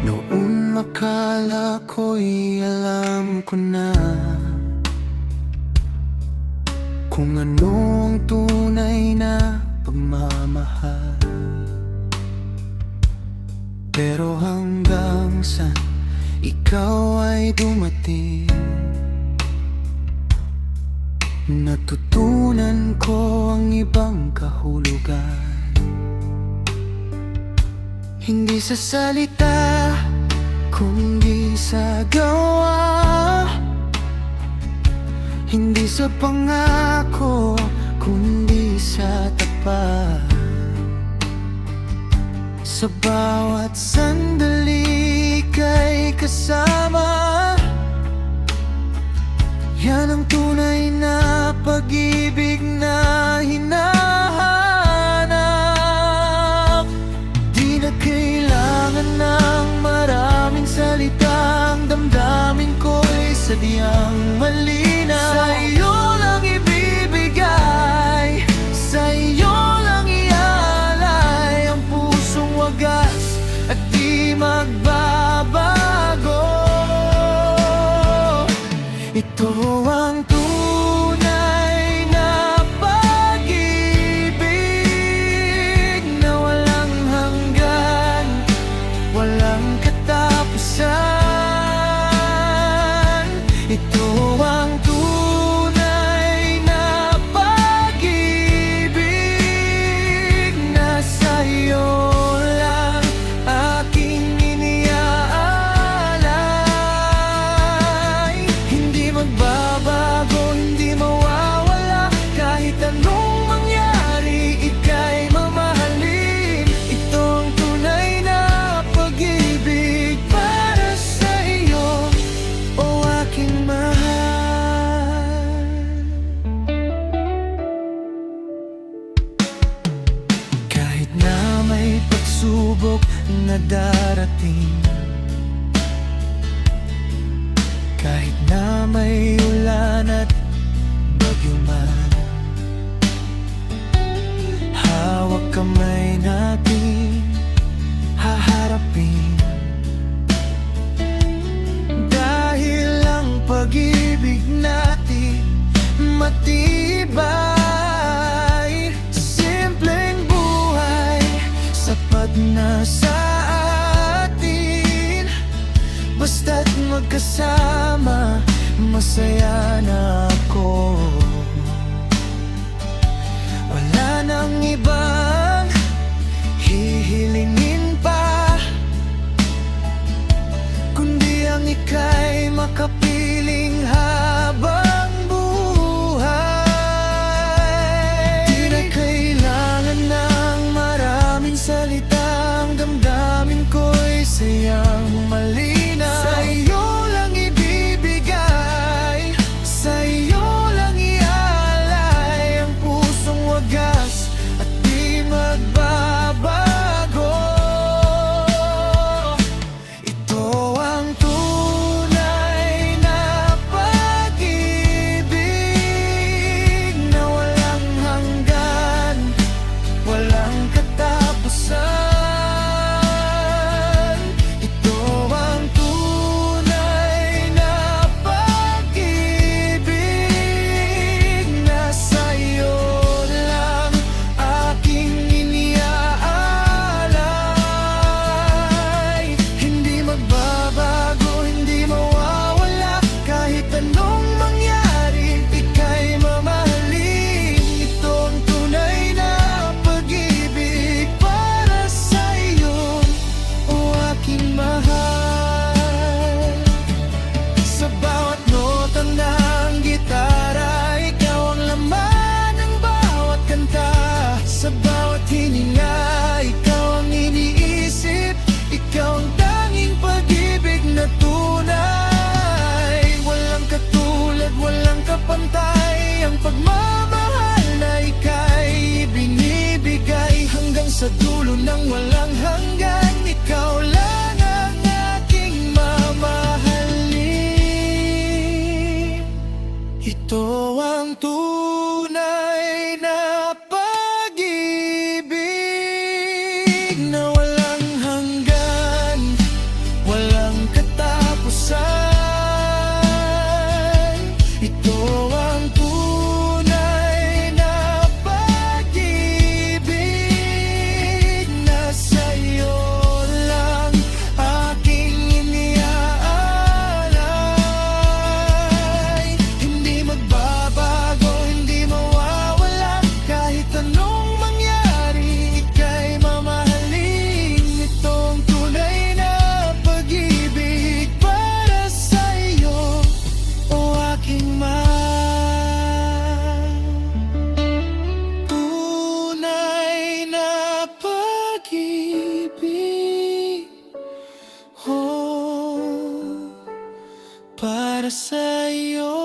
Noon akala ko'y alam ko na kung ano ang tunay na pagmamahal. Pero hanggang sa ikaw ay dumating, natutunan ko ang ibang kahulugan. Hindi sa salita, kundi sa gawa. Hindi sa pangako, kundi sa tapat. Sa bawat sandali kay kasama, yan ang tunay na pag-ibig na hinahanap. Di na kailangan ng maraming salita, ang damdamin ko'y sadyang malinaw. Sa iyo lang ibibigay, sa iyo lang ialay ang pusong wagas at di magbabago. Ito ang tunay na pag-ibig na walang hanggan, walang katapusan. Ito ang tunay na pag-ibig na sa'yo lang aking iniaalay. Hindi magbabago, hindi mawawala, kahit anong mangyari, ika'y mamahalin. Ito ang tunay na pag-ibig para sa iyo, o aking mahal. Kahit na may pagsubok na darating, kahit na may ulan at bagyo man, hawak kamay natin haharapin. Dahil ang pag-ibig natin matibay. Simpleng buhay, sapat na sa atin. Basta't magkasama, masaya na ako. Wala nang ibang hihilingin pa, kundi ang ika'y makapiling habang buhay. Di na kailangan ng maraming salita, ang damdamin ko'y sayang malinaw. Sa iyo lang ibibigay, sa iyo lang ialay ang pusong wagas at di magbabago. Ito ang tunay na pag-ibig na walang hanggan, walang katapusan. Ito ang tunay na pag-ibig na sa'yo lang aking iniaalay. Hindi magbabago, hindi mawawala, kahit anong mangyari, ika'y mamahalin. Ito ang tunay na pag-ibig para sa iyo, o aking mahal. Sa bawat nota ng gitara, ikaw ang laman ng bawat kanta. Sa bawat hininga, ikaw ang iniisip. Ikaw ang tanging pag-ibig na tunay. Walang katulad, walang kapantay, ang pagmamahal na ika'y binibigay hanggang sa dulo ng walang hanggan. Ikaw lang ang aking mamahalin. Ito ang tunay na pag-ibig na walang hanggan, para sa iyo.